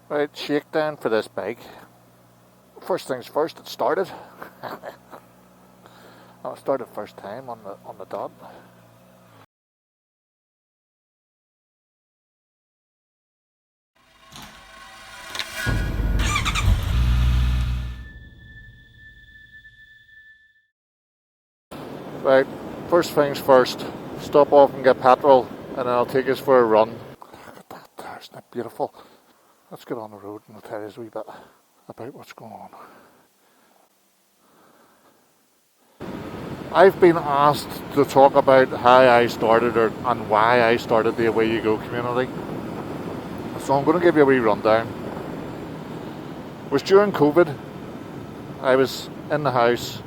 Right, shakedown for this bike. First things first, it started. I started first time on the dot. Right, first things first. Stop off and get petrol, and then I'll take us for a run. Look at that there, isn't it beautiful? Let's get on the road and I'll tell you a wee bit about what's going on. I've been asked to talk about how I started and why I started the Away You Go community. So I'm going to give you a wee rundown. It was during COVID. I was in the house,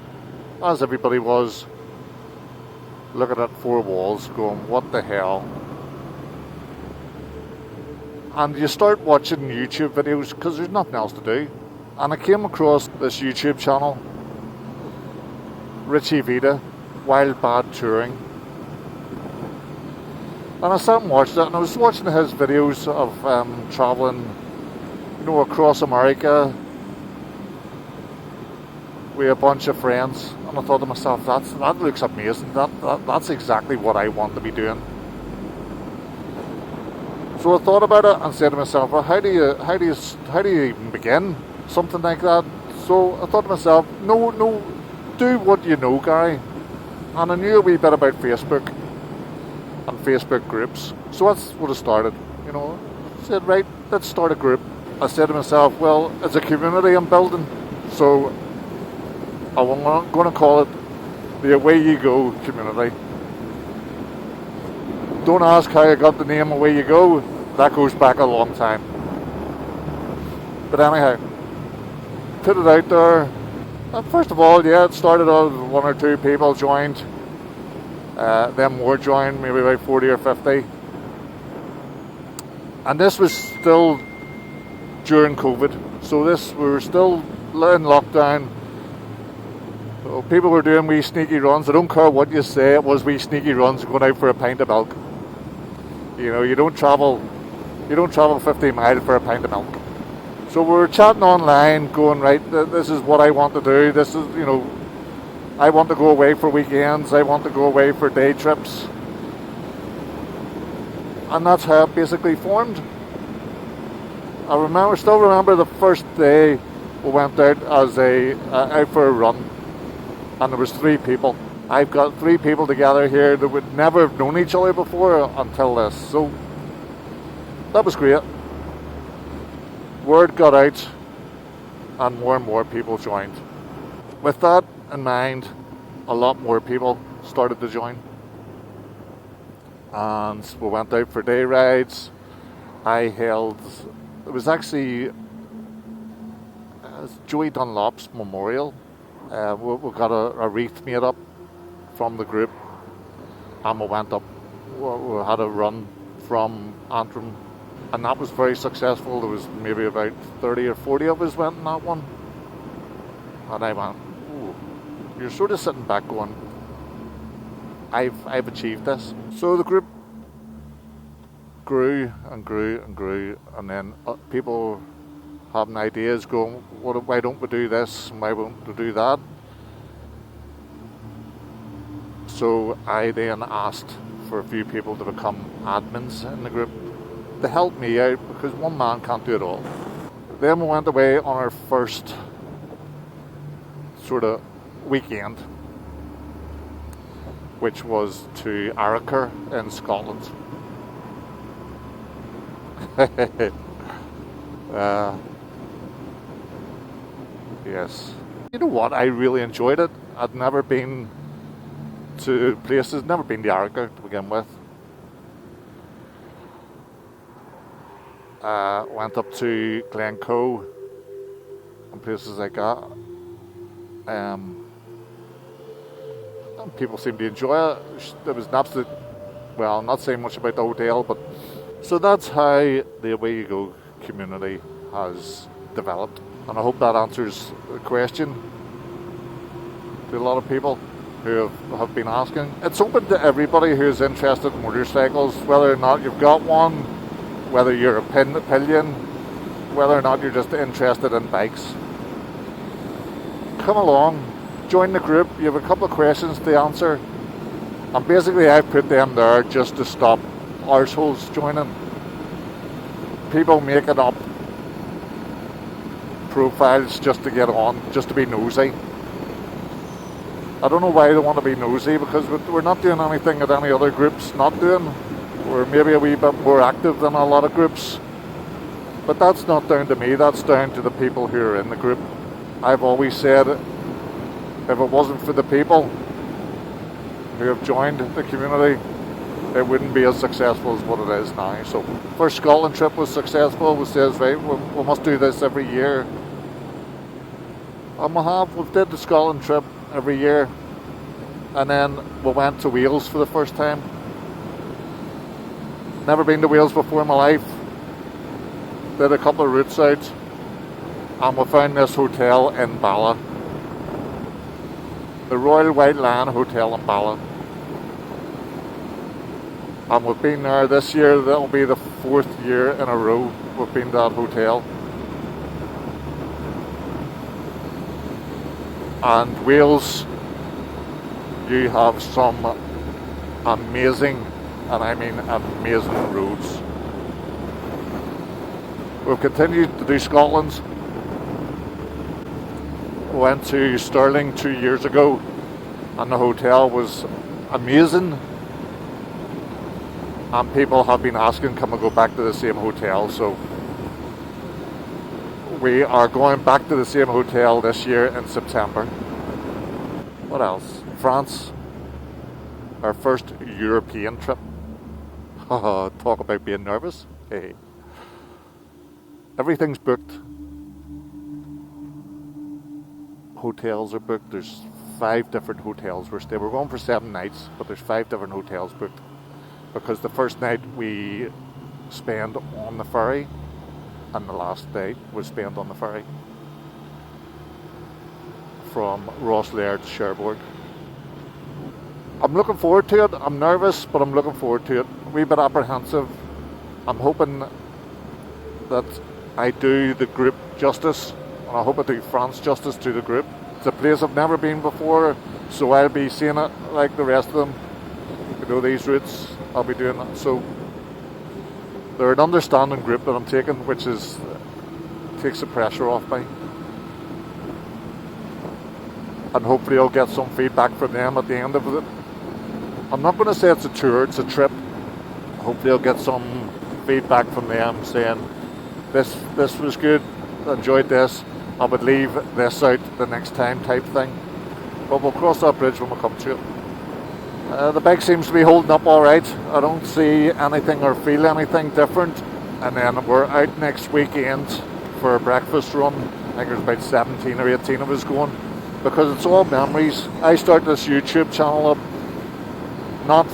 as everybody was, looking at four walls going, what the hell? And you start watching YouTube videos because there's nothing else to do. And I came across this YouTube channel, Richie Vita, Wild Bad Touring. And I sat and watched it, and I was watching his videos of travelling, across America with a bunch of friends. And I thought to myself, that looks amazing. That's exactly what I want to be doing. So I thought about it and said to myself, well, how do you even begin something like that? So I thought to myself, no, do what you know, Gary. And I knew a wee bit about Facebook and Facebook groups. So that's what I started. I said, right, let's start a group. I said to myself, well, it's a community I'm building, so I'm going to call it the Away You Go community. Don't ask how I got the name Away You Go. That goes back a long time. But anyhow, put it out there. First of all, it started out with one or two people joined. Then more joined, maybe about 40 or 50. And this was still during COVID. So we were still in lockdown. So people were doing wee sneaky runs. I don't care what you say, it was wee sneaky runs going out for a pint of milk. You don't travel 50 miles for a pint of milk. So we were chatting online, going, right, this is what I want to do. This is, I want to go away for weekends. I want to go away for day trips. And that's how it basically formed. I still remember the first day we went out out for a run. And there was 3 people. I've got 3 people together here that would never have known each other before until this. So that was great. Word got out and more people joined. With that in mind, a lot more people started to join. And we went out for day rides. It was actually Joey Dunlop's memorial. We got a wreath made up from the group, and we went up. We had a run from Antrim, and that was very successful. There was maybe about 30 or 40 of us went in that one, and I went, ooh, you're sort of sitting back going, I've achieved this. So the group grew and grew and grew, and then people having ideas going, why don't we do this and why won't we do that? So I then asked for a few people to become admins in the group to help me out, because one man can't do it all. Then we went away on our first sort of weekend, which was to Arrochar in Scotland. Yes. You know what? I really enjoyed it. I'd never been to places, never been to Arrochar to begin with. Went up to Glencoe and places like that. And people seemed to enjoy it. There was an absolute, well, not saying much about the hotel, but so that's how the Away You Go community has developed. And I hope that answers the question to a lot of people who have been asking. It's open to everybody who's interested in motorcycles, whether or not you've got one, whether you're a pillion, whether or not you're just interested in bikes. Come along, join the group. You have a couple of questions to answer, and basically I've put them there just to stop arseholes joining. People making up profiles just to get on, just to be nosy. I don't know why they want to be nosy, because we're not doing anything that any other group's not doing. We're maybe a wee bit more active than a lot of groups. But that's not down to me, that's down to the people who are in the group. I've always said, if it wasn't for the people who have joined the community, it wouldn't be as successful as what it is now. So, first Scotland trip was successful. We says, right, we must do this every year. And we've did the Scotland trip every year. And then we went to Wales for the first time. Never been to Wales before in my life. Did a couple of routes out. And we found this hotel in Bala. The Royal White Lion Hotel in Bala. And we've been there this year. That'll be the 4th year in a row we've been to that hotel. And Wales, you have some amazing, and I mean amazing roads. We've continued to do Scotland. We went to Stirling 2 years ago, and the hotel was amazing. And people have been asking, can we go back to the same hotel? So we are going back to the same hotel this year in September. What else? France, our first European trip. Talk about being nervous. Hey. Everything's booked. Hotels are booked. There's 5 different hotels we're staying. We're going for 7 nights, but there's 5 different hotels booked. Because the first night we spend on the ferry, and the last night was spent on the ferry from Rosslare to Cherbourg. I'm looking forward to it. I'm nervous, but I'm looking forward to it. A wee bit apprehensive. I'm hoping that I do the group justice, and I hope I do France justice to the group. It's a place I've never been before, so I'll be seeing it like the rest of them. You know, these routes, I'll be doing that. So they're an understanding group that I'm taking, which takes the pressure off me. And hopefully I'll get some feedback from them at the end of it. I'm not going to say it's a tour, it's a trip. Hopefully I'll get some feedback from them saying, this was good, enjoyed this, I would leave this out the next time type thing. But we'll cross that bridge when we come to it. The bike seems to be holding up alright. I don't see anything or feel anything different. And then we're out next weekend for a breakfast run. I think there's about 17 or 18 of us going. Because it's all memories. I started this YouTube channel up not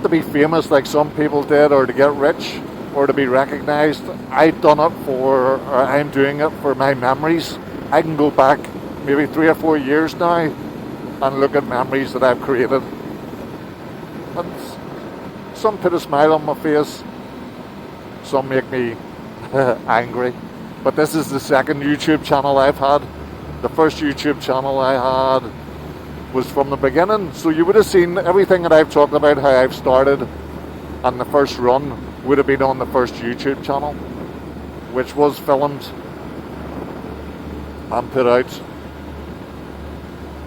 to be famous like some people did, or to get rich, or to be recognised. I'm doing it for my memories. I can go back maybe 3 or 4 years now and look at memories that I've created. And some put a smile on my face, some make me angry. But this is the second YouTube channel I've had. The first YouTube channel I had was from the beginning, so you would have seen everything that I've talked about, how I've started, and the first run would have been on the first YouTube channel, which was filmed and put out.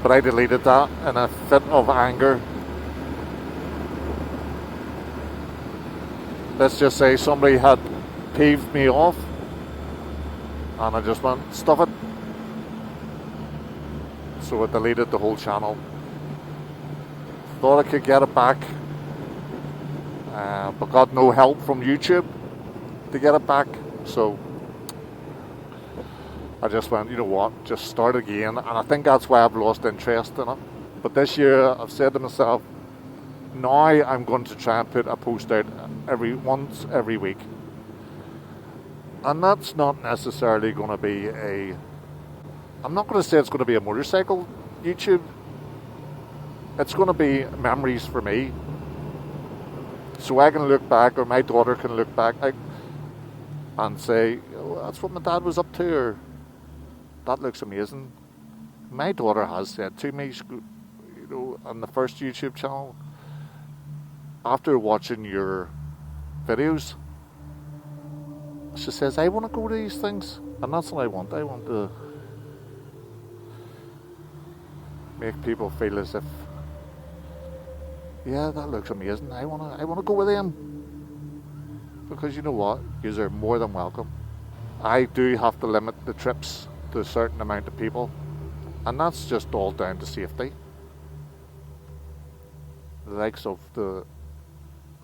But I deleted that in a fit of anger. Let's just say somebody had peeved me off, and I just went, stuff it. So I deleted the whole channel. Thought I could get it back, but got no help from YouTube to get it back. So I just went, you know what, just start again. And I think that's why I've lost interest in it. But this year I've said to myself, now I'm going to try and put a post out once every week. And that's not necessarily going to be I'm not going to say it's going to be a motorcycle YouTube. It's going to be memories for me. So I can look back, or my daughter can look back. and say, oh, that's what my dad was up to, or that looks amazing. My daughter has said to me, on the first YouTube channel, after watching your videos, she says, I want to go to these things. And that's what I want. I want to make people feel as if, yeah, that looks amazing. I wanna go with them. Because you know what? You are more than welcome. I do have to limit the trips to a certain amount of people. And that's just all down to safety. The likes of the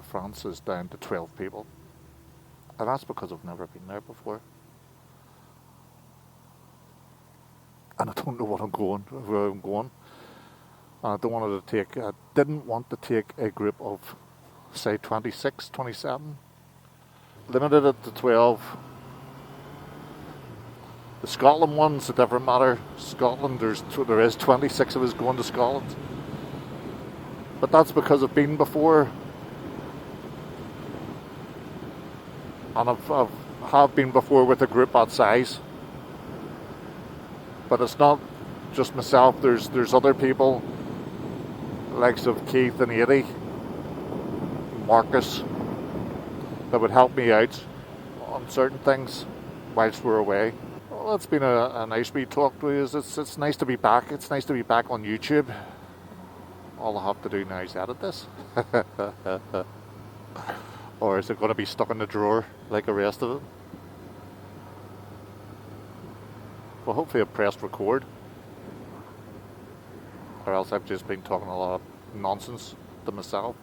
France is down to 12 people. And that's because I've never been there before. And I don't know where I'm going. I didn't want to take a group of, say, 26, 27. Limited it to 12. The Scotland one's a different matter. Scotland, there is 26 of us going to Scotland. But that's because I've been before. And I've been before with a group that size. But it's not just myself, there's other people, the likes of Keith and Eddie, Marcus, that would help me out on certain things whilst we're away. Well, it's been a nice wee talk to you. It's nice to be back. It's nice to be back on YouTube. All I have to do now is edit this. Or is it going to be stuck in the drawer like the rest of it? Well, hopefully I've pressed record. Or else I've just been talking a lot of nonsense to myself.